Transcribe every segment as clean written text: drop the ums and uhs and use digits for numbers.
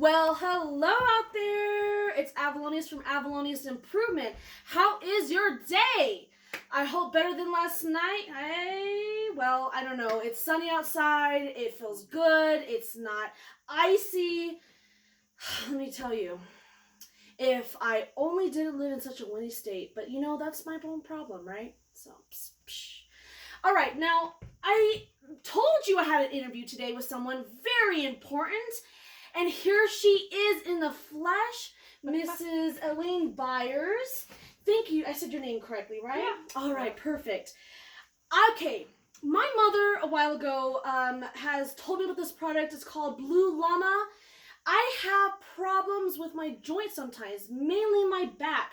Well, hello out there. It's Avalonius from Avalonius Improvement. How is your day? I hope better than last night. I don't know. It's sunny outside. It feels good. It's not icy. Let me tell you, if I only didn't live in such a windy state, but that's my own problem, right? So, psh. All right, now, I told you I had an interview today with someone very important. And here she is in the flesh, Mrs. Alain Byers. Thank you. I said your name correctly, right? Yeah. All right, perfect. Okay, my mother a while ago has told me about this product. It's called Blue Llama. I have problems with my joints sometimes, mainly my back.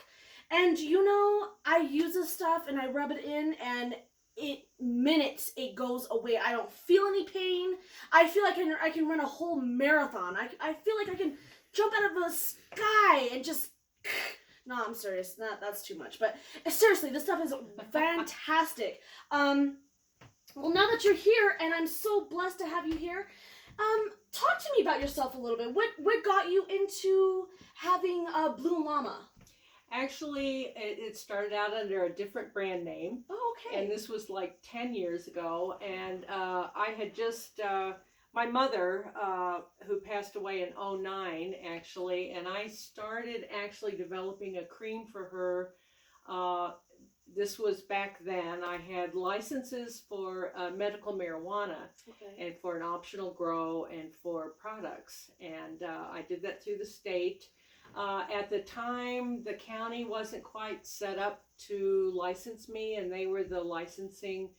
And I use this stuff and I rub it in and minutes it goes away. I don't feel any pain. I feel like I can run a whole marathon. I feel like I can jump out of the sky and just... No, I'm serious. That's too much. But seriously, this stuff is fantastic. Well, now that you're here, and I'm so blessed to have you here, talk to me about yourself a little bit. What got you into having a Blue Llama? Actually, it started out under a different brand name. Oh, okay. And this was like 10 years ago. And I had just, my mother, who passed away in 2009, actually, and I started actually developing a cream for her. This was back then. I had licenses for medical marijuana, Okay. and for an optional grow and for products. And I did that through the state. At the time, the county wasn't quite set up to license me, and they were the licensing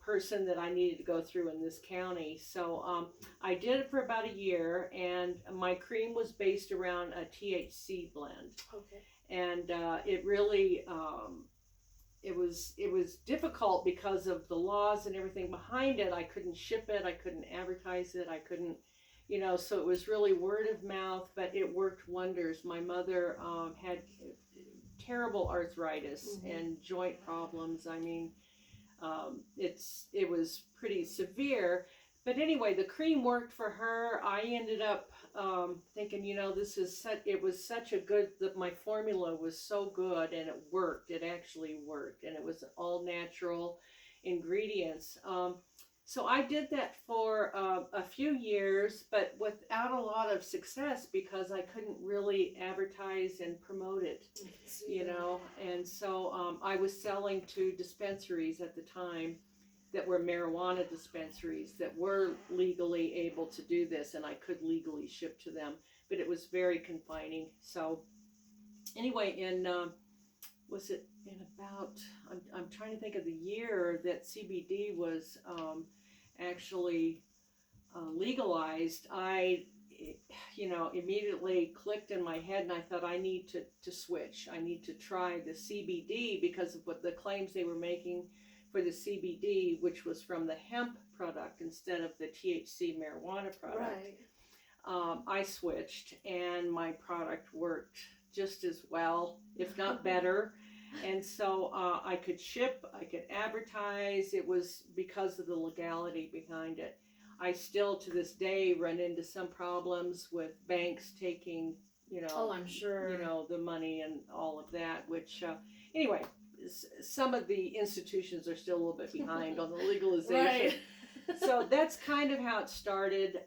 person that I needed to go through in this county. So I did it for about a year, and my cream was based around a THC blend. Okay. And it really, it was difficult because of the laws and everything behind it. I couldn't ship it, I couldn't advertise it, I couldn't, so it was really word of mouth, but it worked wonders. My mother had terrible arthritis and joint problems. I mean, it was pretty severe. But anyway, the cream worked for her. I ended up thinking, it was such a good, my formula was so good, and it worked. It actually worked, and it was all natural ingredients. So I did that for a few years, but without a lot of success because I couldn't really advertise and promote it, And so I was selling to dispensaries at the time that were marijuana dispensaries that were legally able to do this, and I could legally ship to them, but it was very confining. So anyway, was it in about, I'm trying to think of the year that CBD was actually legalized, I immediately clicked in my head, and I thought, I need to switch. I need to try the CBD because of what the claims they were making for the CBD, which was from the hemp product instead of the THC marijuana product. Right. I switched, and my product worked just as well, if not better. And so I could ship, I could advertise. It was because of the legality behind it. I still, to this day, run into some problems with banks taking, Oh, I'm sure. the money and all of that, which, anyway, some of the institutions are still a little bit behind on the legalization. Right. So that's kind of how it started.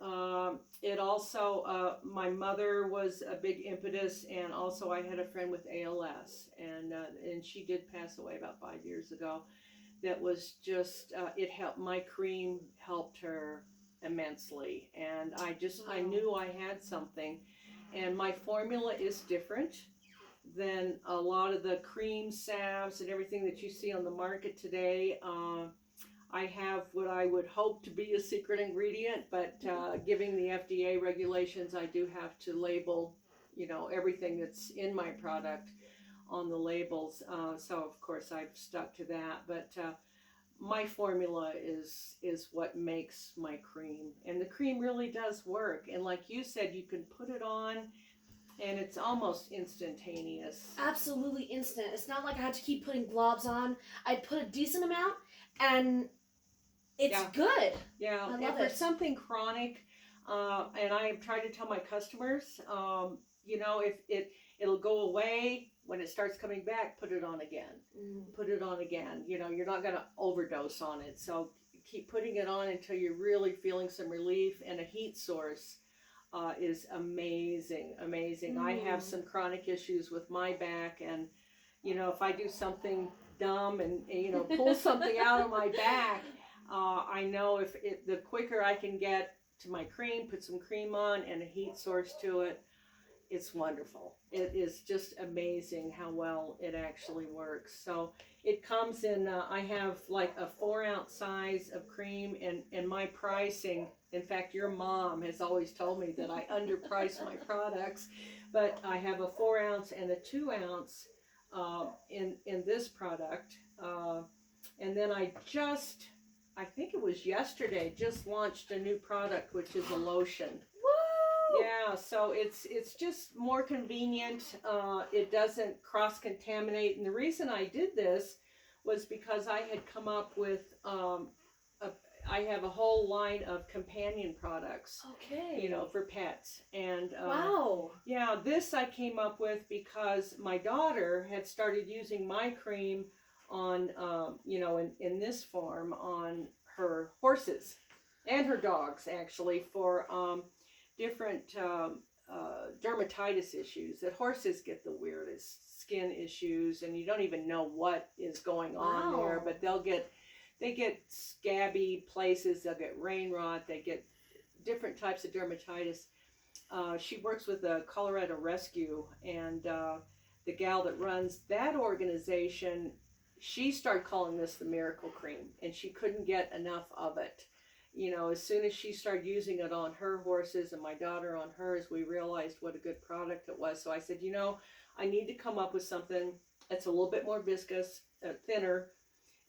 It also, my mother was a big impetus, and also I had a friend with ALS, and she did pass away about 5 years ago. That was just, it helped, my cream helped her immensely, and I knew I had something, and my formula is different than a lot of the cream salves and everything that you see on the market today. I have what I would hope to be a secret ingredient, but giving the FDA regulations, I do have to label, everything that's in my product on the labels. So of course I've stuck to that, but my formula is what makes my cream, and the cream really does work. And like you said, you can put it on, and it's almost instantaneous. Absolutely instant. It's not like I had to keep putting globs on. I put a decent amount, and it's good. Yeah, I and love for it. something chronic, And I try to tell my customers, you know, if it'll go away when it starts coming back, put it on again. Put it on again. You know, you're not going to overdose on it. So keep putting it on until you're really feeling some relief. And a heat source is amazing, amazing. I have some chronic issues with my back, and you know, if I do something dumb and you know, pull something out of my back, I know if the quicker I can get to my cream, put some cream on and a heat source to it, it's wonderful. It is just amazing how well it actually works. So it comes in, I have like a 4-ounce size of cream, and my pricing, in fact, your mom has always told me that I underprice my products, but I have a 4-ounce and a 2-ounce in this product. And then I think it was yesterday, just launched a new product, which is a lotion. Yeah, so it's just more convenient. It doesn't cross-contaminate. And the reason I did this was because I had come up with, I have a whole line of companion products. Okay. You know, for pets. And wow. Yeah, this I came up with because my daughter had started using my cream on, you know, in this form on her horses and her dogs, actually, for different dermatitis issues. That horses get the weirdest skin issues, and you don't even know what is going on there, but they get scabby places, they'll get rain rot, they get different types of dermatitis. She works with the Colorado Rescue, and the gal that runs that organization, she started calling this the miracle cream, and she couldn't get enough of it. You know, as soon as she started using it on her horses and my daughter on hers, we realized what a good product it was. So I said, you know, I need to come up with something that's a little bit more viscous, thinner,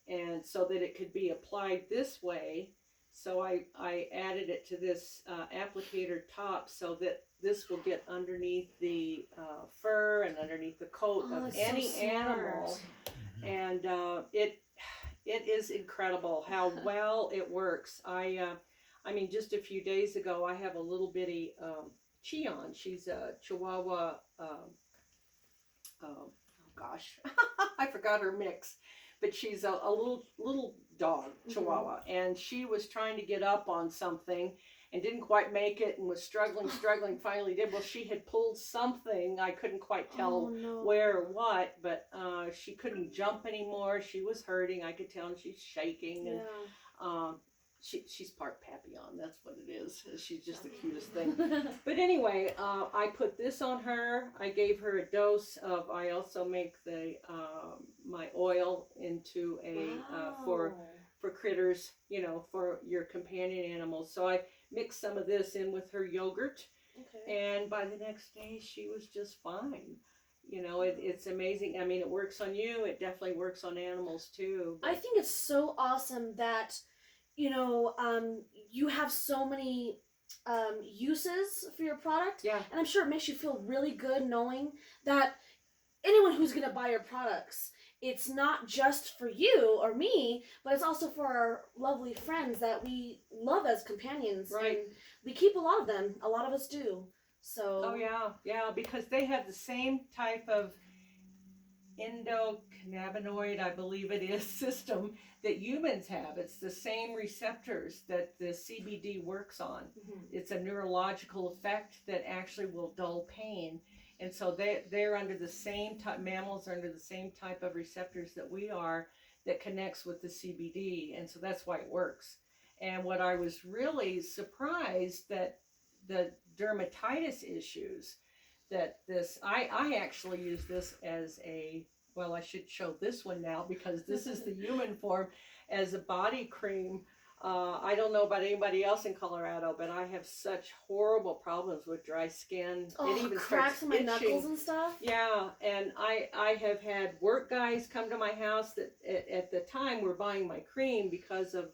and so that it could be applied this way. So I added it to this applicator top so that this will get underneath the fur and underneath the coat of any animal. And it is incredible how well it works. I mean, just a few days ago, I have a little bitty Cheon. She's a Chihuahua. Oh gosh, I forgot her mix, but she's a little dog, Chihuahua, and she was trying to get up on something and didn't quite make it, and was struggling, finally did. Well, she had pulled something, I couldn't quite tell where or what, but she couldn't jump anymore. She was hurting, I could tell, and she's shaking, and she's part Papillon, that's what it is. She's just the cutest thing. But anyway, I put this on her. I gave her a dose of, I also make the my oil into a for critters, you know, for your companion animals. So I mixed some of this in with her yogurt, and by the next day she was just fine. You know, it's amazing. I mean, it works on you. It definitely works on animals too. I think it's so awesome that, you know, you have so many uses for your product. Yeah. And I'm sure it makes you feel really good knowing that anyone who's going to buy your products, it's not just for you or me, but it's also for our lovely friends that we love as companions. Right. And we keep a lot of them. A lot of us do. So. Oh yeah, because they have the same type of endocannabinoid, I believe it is, system that humans have. It's the same receptors that the CBD works on. It's a neurological effect that actually will dull pain. And so they're under the same type, mammals are under the same type of receptors that we are, that connects with the CBD. And so that's why it works. And what I was really surprised that the dermatitis issues, that this, I actually use this as a, well, I should show this one now because this is the human form, as a body cream. I don't know about anybody else in Colorado, but I have such horrible problems with dry skin. Oh, it even cracks in my itching. knuckles and stuff? Yeah, and I have had work guys come to my house that at the time were buying my cream because of,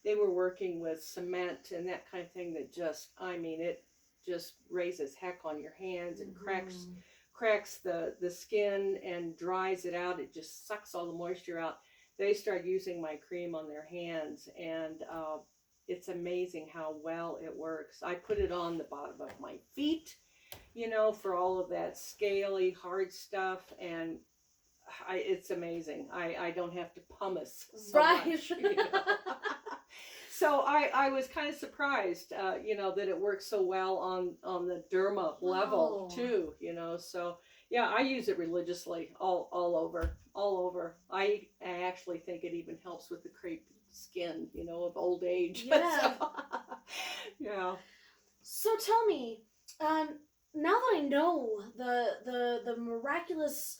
they were working with cement and that kind of thing that just, I mean, it just raises heck on your hands and cracks the skin and dries it out. It just sucks all the moisture out. They start using my cream on their hands, and it's amazing how well it works. I put it on the bottom of my feet, you know, for all of that scaly, hard stuff, and it's amazing. I don't have to pumice so much, you know. So I was kind of surprised, you know, that it works so well on the derma level too, you know. So yeah, I use it religiously all over. I actually think it even helps with the crepey skin, you know, of old age. Yeah. So, yeah. So tell me, now that I know the miraculous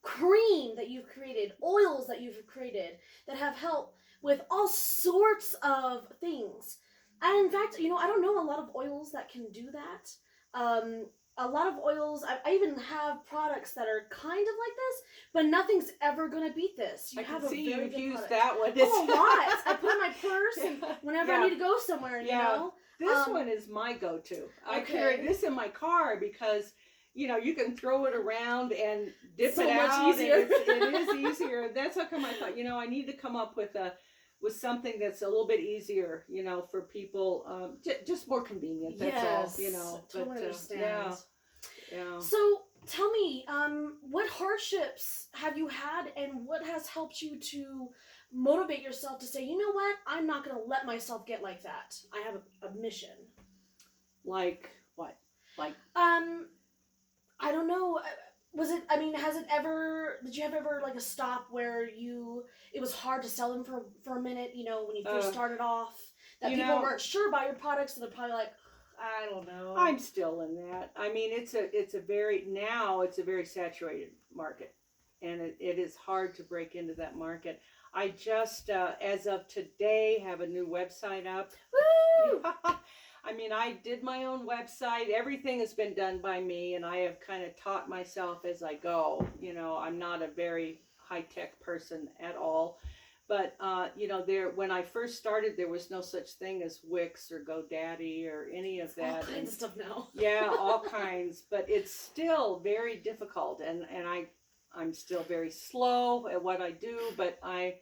cream that you've created, oils that you've created that have helped with all sorts of things. And in fact, you know, I don't know a lot of oils that can do that. A lot of oils, I even have products that are kind of like this, but nothing's ever going to beat this. I have can a see very you've good used product. that one. Oh, a lot. I put it in my purse and whenever I need to go somewhere, you know. This one is my go-to. I Okay. carry this in my car because, you know, you can throw it around and dip So it much out. easier. And it is easier. That's how come I thought, you know, I need to come up with something that's a little bit easier, you know, for people, just more convenient. That's all, you know. Totally understand. Yeah. So tell me, what hardships have you had, and what has helped you to motivate yourself to say, you know what, I'm not going to let myself get like that. I have a mission. Like what? Like I don't know. Was it? I mean, did you have ever like a stop where it was hard to sell them for a minute? You know, when you first started off, that people weren't sure about your products, so they're probably like, I don't know. I'm still in that. I mean, it's a very saturated market, and it is hard to break into that market. I just, as of today, have a new website up. Woo! I mean, I did my own website. Everything has been done by me, and I have kind of taught myself as I go. You know, I'm not a very high-tech person at all. But, you know, when I first started, there was no such thing as Wix or GoDaddy or any of that. All kinds of stuff now. Yeah, all kinds. But it's still very difficult, and I'm still very slow at what I do, but I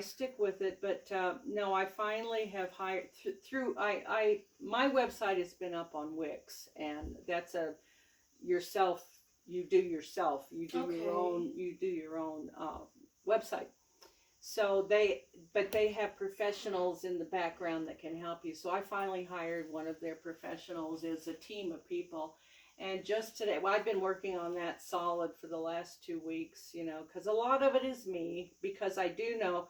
stick with it. But no, I finally have hired my website has been up on Wix, and that's you do your own website. So they have professionals in the background that can help you. So I finally hired one of their professionals. It's a team of people. And just today, well, I've been working on that solid for the last 2 weeks, you know, because a lot of it is me, because I do know,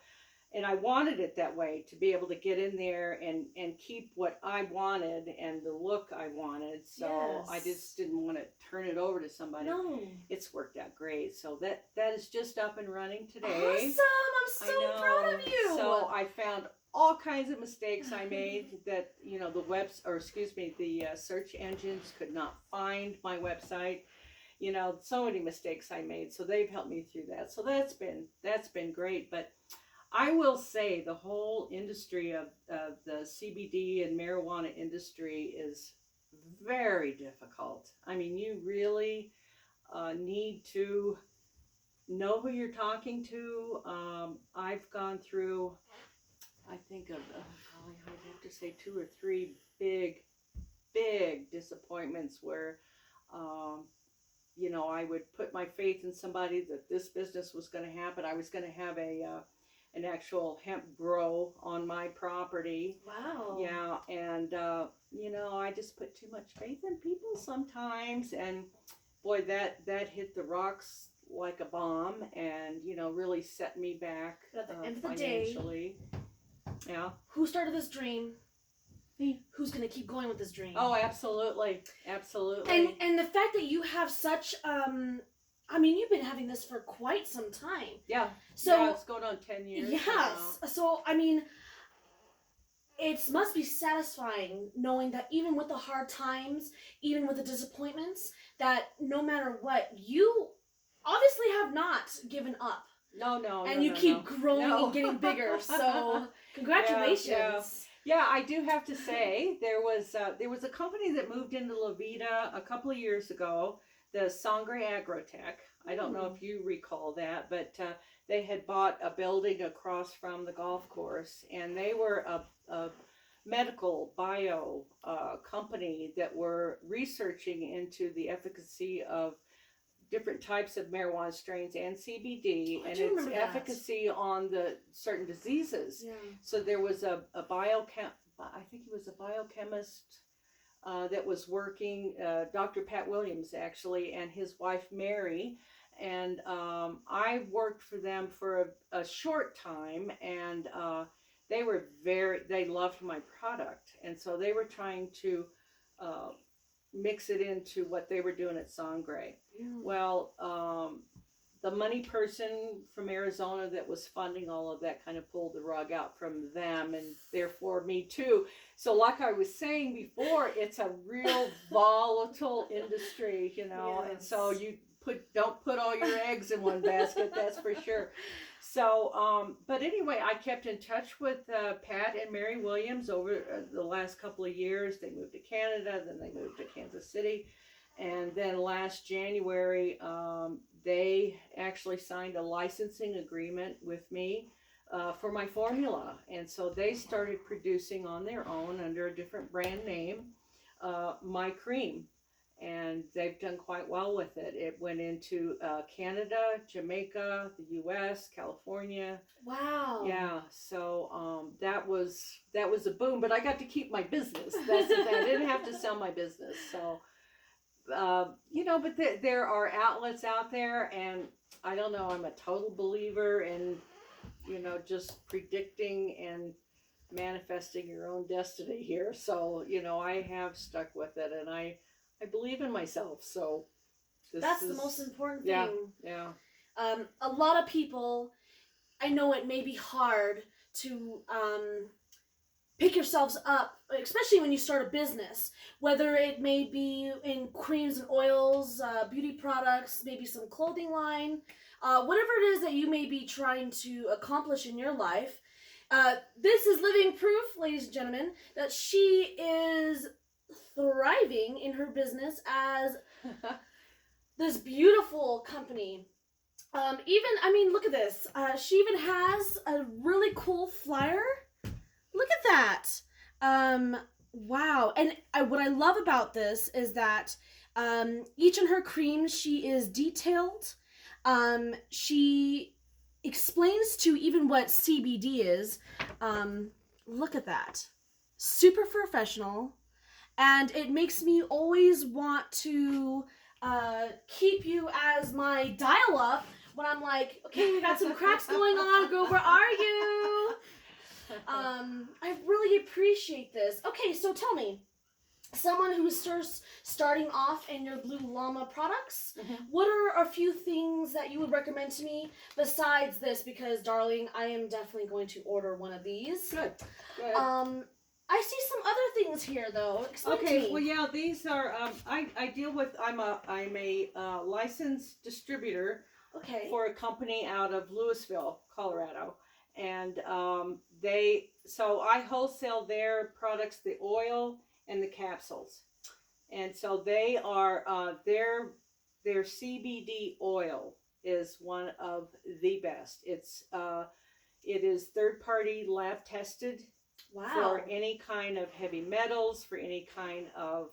and I wanted it that way, to be able to get in there and keep what I wanted and the look I wanted. So yes. I just didn't want to turn it over to somebody. No. It's worked out great. So that is just up and running today. Awesome! I'm so proud of you. So I found all kinds of mistakes I made that, you know, the search engines could not find my website. You know, so many mistakes I made. So they've helped me through that. So that's been great. But I will say the whole industry of the CBD and marijuana industry is very difficult. I mean, you really need to know who you're talking to. I've gone through, I think, I have to say 2 or 3 big disappointments where, you know, I would put my faith in somebody that this business was going to happen. I was going to have an actual hemp grow on my property. Wow. Yeah, and you know, I just put too much faith in people sometimes, and boy, that hit the rocks like a bomb, and you know, really set me back But at the end of the financially. day, yeah. Who started this dream? Me. Who's gonna keep going with this dream? Oh, absolutely. And the fact that you have such I mean, you've been having this for quite some time. Yeah. So yeah, it's going on 10 years. Yes. Now. So I mean, it must be satisfying knowing that even with the hard times, even with the disappointments, that no matter what, you obviously have not given up. No. And you keep growing and getting bigger. So congratulations. Yeah, I do have to say there was a company that moved into La Vida a couple of years ago the Sangre Agrotech. I don't know if you recall that, but they had bought a building across from the golf course, and they were a medical bio company that were researching into the efficacy of different types of marijuana strains and CBD and its efficacy on the certain diseases. Yeah. So there was a I think he was a biochemist that was working, Dr. Pat Williams actually, and his wife Mary. And I worked for them for a short time, and they loved my product. And so they were trying to mix it into what they were doing at Sangre. Well, the money person from Arizona that was funding all of that kind of pulled the rug out from them, and therefore me too. So like I was saying before, it's a real volatile industry, you know, and so you don't put all your eggs in one basket, that's for sure. So, but anyway, I kept in touch with Pat and Mary Williams over the last couple of years. They moved to Canada, then they moved to Kansas City. And then last January, they actually signed a licensing agreement with me for my formula. And so they started producing on their own under a different brand name, my cream. And they've done quite well with it. It went into Canada, Jamaica, the U.S., California. Wow. Yeah, so that was a boom. But I got to keep my business. That's the thing. I didn't have to sell my business. So, you know, but there are outlets out there, and I don't know. I'm a total believer in, you know, just predicting and manifesting your own destiny here. So, you know, I have stuck with it, and I believe in myself, so that's the most important thing. Yeah. A lot of people, I know it may be hard to pick yourselves up, especially when you start a business, whether it may be in creams and oils, beauty products, maybe some clothing line, whatever it is that you may be trying to accomplish in your life. This is living proof, ladies and gentlemen, that she is thriving in her business as this beautiful company. Look at this. She even has a really cool flyer. Look at that. Wow. And what I love about this is that each in her creams, she is detailed. She explains to even what CBD is. Look at that. Super professional. And it makes me always want to keep you as my dial-up when I'm like, okay, we got some cracks going on. Girl, where are you? I really appreciate this. Okay, so tell me, someone who's starting off in your Blue Llama products, what are a few things that you would recommend to me besides this? Because, darling, I am definitely going to order one of these. Good. I see some other things here, though. Explain to me. Well, yeah, these are. I deal with. I'm a licensed distributor. Okay. For a company out of Louisville, Colorado, and So I wholesale their products, the oil and the capsules, and so they are their CBD oil is one of the best. It is third-party lab tested. Wow. For any kind of heavy metals, for any kind of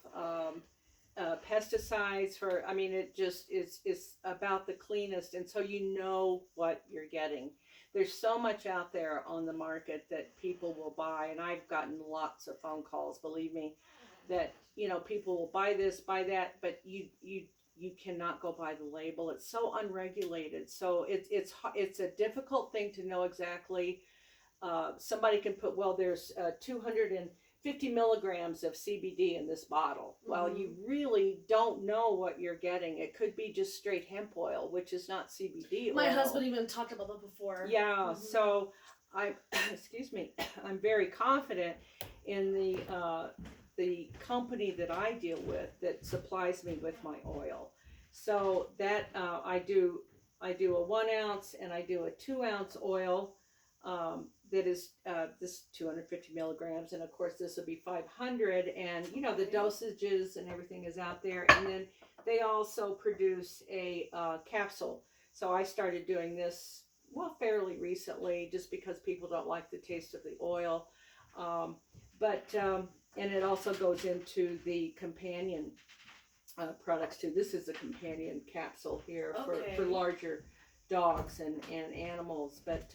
pesticides, it just is about the cleanest, and so you know what you're getting. There's so much out there on the market that people will buy, and I've gotten lots of phone calls, believe me, that, you know, people will buy this, buy that, but you cannot go by the label. It's so unregulated, so it's a difficult thing to know exactly. Somebody can put, well, there's 250 milligrams of CBD in this bottle. Well, you really don't know what you're getting. It could be just straight hemp oil, which is not CBD oil. My husband even talked about that before. Yeah, so I'm very confident in the company that I deal with that supplies me with my oil. So that I do a 1 ounce and I do a 2 ounce oil. that is this 250 milligrams, and of course this will be 500, and you know the Okay. dosages and everything is out there. And then they also produce a capsule. So I started doing this fairly recently, just because people don't like the taste of the oil, but and it also goes into the companion products too. This is a companion capsule here Okay. for larger dogs and animals. But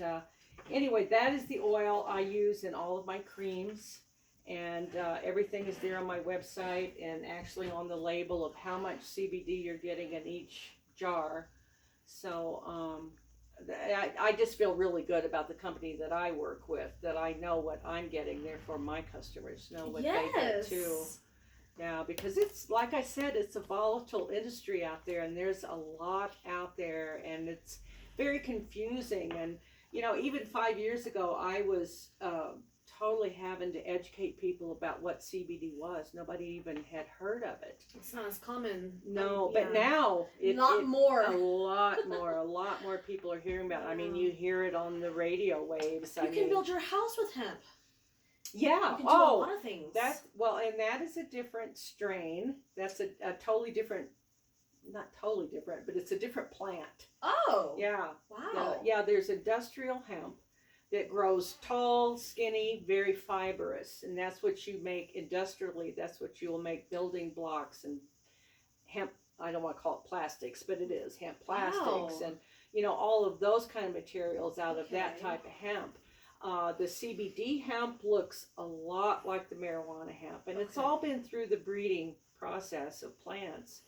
anyway, that is the oil I use in all of my creams. And everything is there on my website, and actually on the label of how much CBD you're getting in each jar. So I just feel really good about the company that I work with, that I know what I'm getting, therefore my customers know what they get too. Yeah, because it's, like I said, it's a volatile industry out there, and there's a lot out there, and it's very confusing. And, you know, even 5 years ago, I was totally having to educate people about what CBD was. Nobody even had heard of it. It's not as common. No, Yeah. but now a lot more. a lot more people are hearing about it. I mean, you hear it on the radio waves. You can build your house with hemp. Yeah. You can do a lot of things. And that is a different strain. That's a totally different, not totally different, but it's a different plant. Oh. Yeah. Wow. Yeah, there's industrial hemp that grows tall, skinny, very fibrous, and that's what you make industrially. That's what you will make building blocks and hemp. I don't want to call it plastics, but it is hemp plastics. Wow. And you know, all of those kind of materials out of that Okay. type of hemp. The CBD hemp looks a lot like the marijuana hemp, and it's Okay. all been through the breeding process of plants,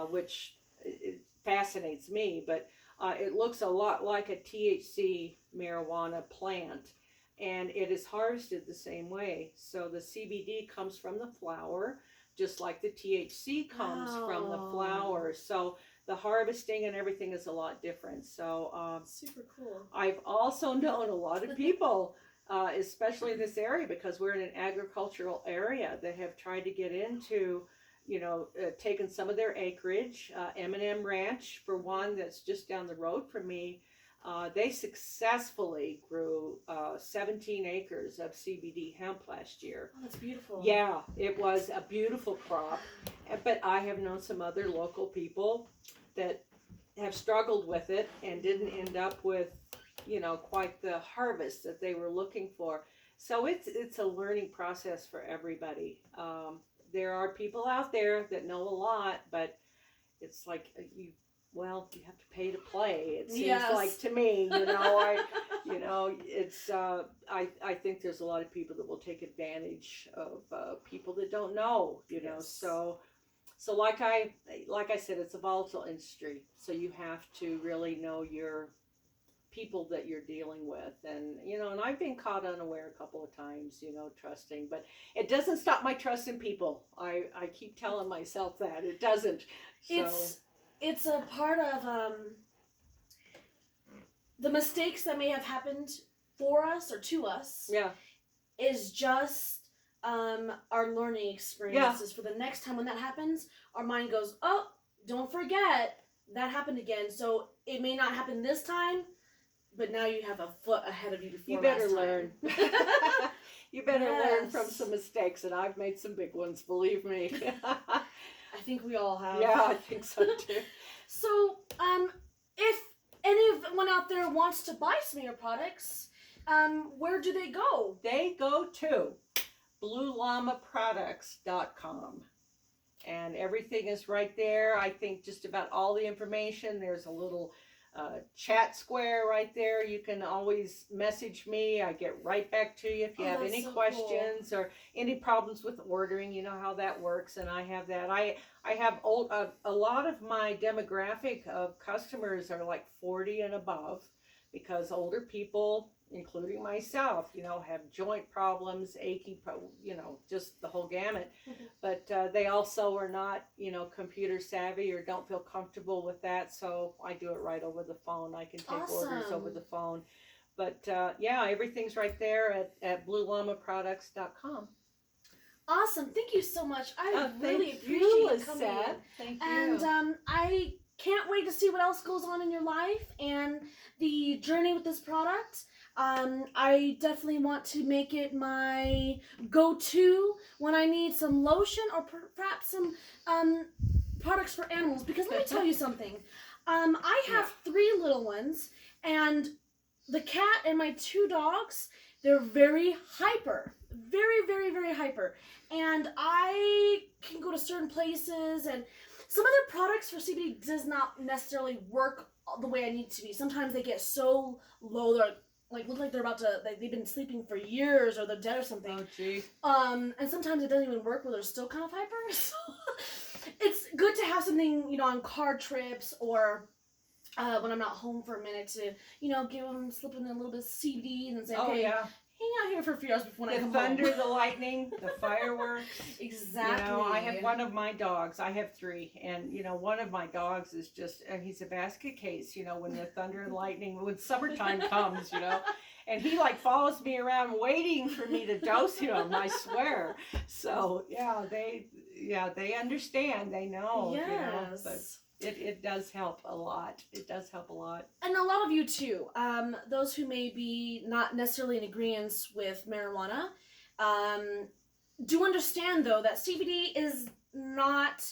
which it fascinates me. But it looks a lot like a THC marijuana plant, and it is harvested the same way. So the CBD comes from the flower, just like the THC comes from the Wow. flower. So the harvesting and everything is a lot different. So Super cool. I've also known a lot of people, especially in this area, because we're in an agricultural area, that have tried to get into, you know, taking some of their acreage. M&M Ranch, for one, that's just down the road from me. They successfully grew 17 acres of CBD hemp last year. Oh, that's beautiful. Yeah, it was a beautiful crop. But I have known some other local people that have struggled with it and didn't end up with, you know, quite the harvest that they were looking for. So it's a learning process for everybody. There are people out there that know a lot, but it's like you have to pay to play. It seems Yes. like to me, it's I think there's a lot of people that will take advantage of people that don't know, Yes. So like I said, it's a volatile industry, so you have to really know your people that you're dealing with. And and I've been caught unaware a couple of times, trusting, but it doesn't stop my trust in people. I keep telling myself that it doesn't. So It's a part of the mistakes that may have happened for us or to us. yeah, Is just our learning experiences for the next time when that happens. Our mind goes, oh, don't forget that happened again. So it may not happen this time, but now you have a foot ahead of you before. you better last time. learn. You better learn from Yes. some mistakes, and I've made some big ones, believe me. I think we all have. Yeah, I think so too. So, if anyone out there wants to buy some of your products, where do they go? They go to bluellamaproducts.com, and everything is right there. I think just about all the information. There's a little chat square right there. You can always message me. I get right back to you if you have that's any so questions or any problems with ordering. You know how that works, and I have that. I have a lot of my demographic of customers are like 40 and above, because older people, including myself, have joint problems, achy, just the whole gamut. But they also are not, computer savvy or don't feel comfortable with that. So I do it right over the phone. I can take orders over the phone. But everything's right there at bluellamaproducts.com. Awesome. Thank you so much. I really Thank appreciate you, you coming in. Lizette. Thank you. And I can't wait to see what else goes on in your life and the journey with this product. I definitely want to make it my go-to when I need some lotion or perhaps some products for animals. Because let me tell you something. I have 3 little ones, and the cat and my 2 dogs, they're very hyper. Very, very, very hyper. And I can go to certain places, and some other products for CBD does not necessarily work the way I need to be. Sometimes they get so low, they're like look like they're about to, like they've been sleeping for years or they're dead or something. Oh, gee. And sometimes it doesn't even work where they're still kind of hyper. So it's good to have something, you know, on car trips or when I'm not home for a minute to, you know, slip in a little bit of CBD and then say, okay, hang out here for a few hours before I come home. The thunder, the lightning, the fireworks. Exactly. You know, I have one of my dogs. I have 3, and you know, one of my dogs is just, he's a basket case. You know, when the thunder and lightning, when summertime comes, you know, and he like follows me around waiting for me to dose him. I swear. So they understand. They know. Yes. You know, but it does help a lot. It does help a lot. And a lot of you too. Those who may be not necessarily in agreement with marijuana, do understand though that CBD is not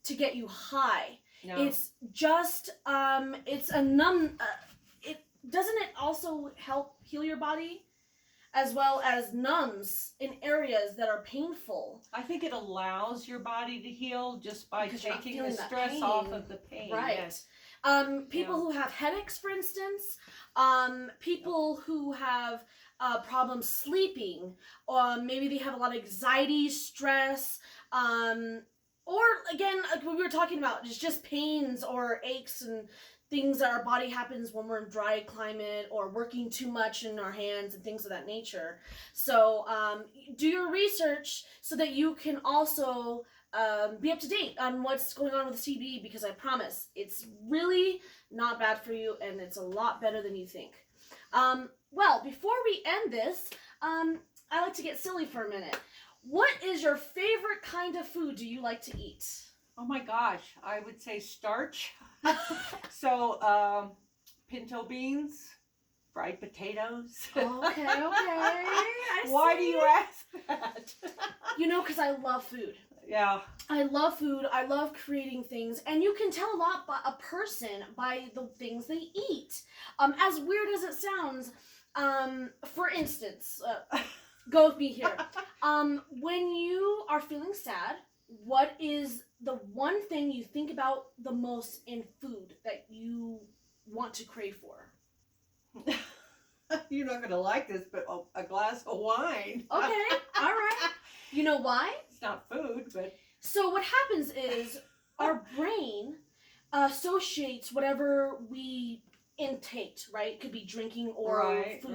to get you high. No. It's just it's a doesn't it also help heal your body as well as numbs in areas that are painful? I think it allows your body to heal just by Because you're not taking the feeling that stress pain. off of the pain. Right. Yes. People who have headaches, for instance, people who have problems sleeping, maybe they have a lot of anxiety, stress, or again, like we were talking about, just pains or aches and things that our body happens when we're in dry climate or working too much in our hands and things of that nature. So do your research so that you can also be up to date on what's going on with CBD, because I promise it's really not bad for you and it's a lot better than you think. Well, before we end this, I like to get silly for a minute. What is your favorite kind of food do you like to eat? Oh my gosh, I would say starch. So, pinto beans, fried potatoes. Okay. Why do you ask that? You know, because I love food. Yeah. I love food. I love creating things. And you can tell a lot by a person by the things they eat. As weird as it sounds, for instance, go with me here. When you are feeling sad, what is the one thing you think about the most in food that you want to crave for? You're not going to like this, but a glass of wine. Okay, all right. You know why? It's not food, but... So what happens is our brain associates whatever we intake, right? It could be drinking or food.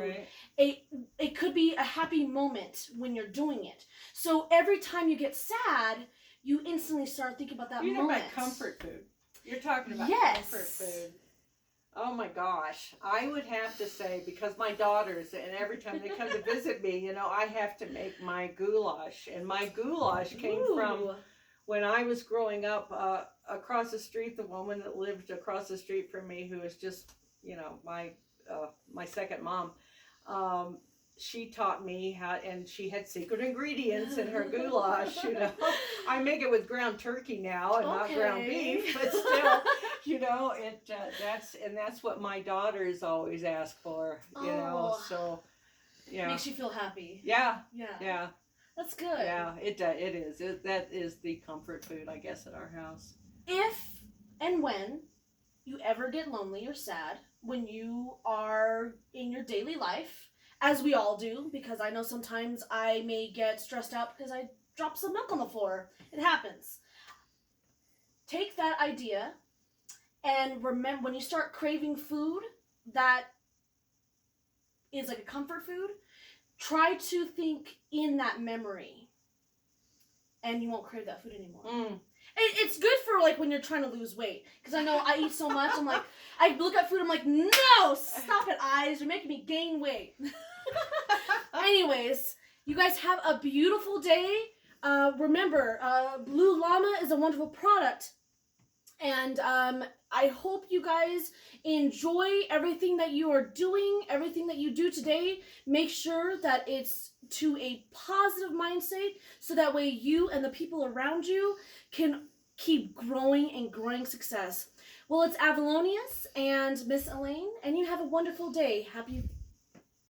Right. It could be a happy moment when you're doing it. So every time you get sad, you instantly start thinking about that moment. You're talking about comfort food. You're talking about comfort food. Oh my gosh. I would have to say, because my daughters, and every time they come to visit me, you know, I have to make my goulash. And my goulash came from when I was growing up across the street. The woman that lived across the street from me, who was just, you know, my second mom, she taught me how, and she had secret ingredients in her goulash, you know. I make it with ground turkey now and not ground beef, but still, you know, that's what my daughters always ask for, you know, so, yeah. Makes you feel happy. Yeah. That's good. Yeah, it is. That is the comfort food, I guess, at our house. If and when you ever get lonely or sad, when you are in your daily life, as we all do, because I know sometimes I may get stressed out because I dropped some milk on the floor. It happens. Take that idea and remember, when you start craving food that is like a comfort food, try to think in that memory and you won't crave that food anymore. It's good for like when you're trying to lose weight, because I know I eat so much, I'm like, I look at food, I'm like, no, stop it, eyes, you're making me gain weight. Anyways, you guys have a beautiful day. Remember, Blue Llama is a wonderful product And I hope you guys enjoy everything that you are doing, everything that you do today. Make sure that it's to a positive mindset so that way you and the people around you can keep growing and growing success. Well, it's Avalonius and Miss Elaine, and you have a wonderful day. Happy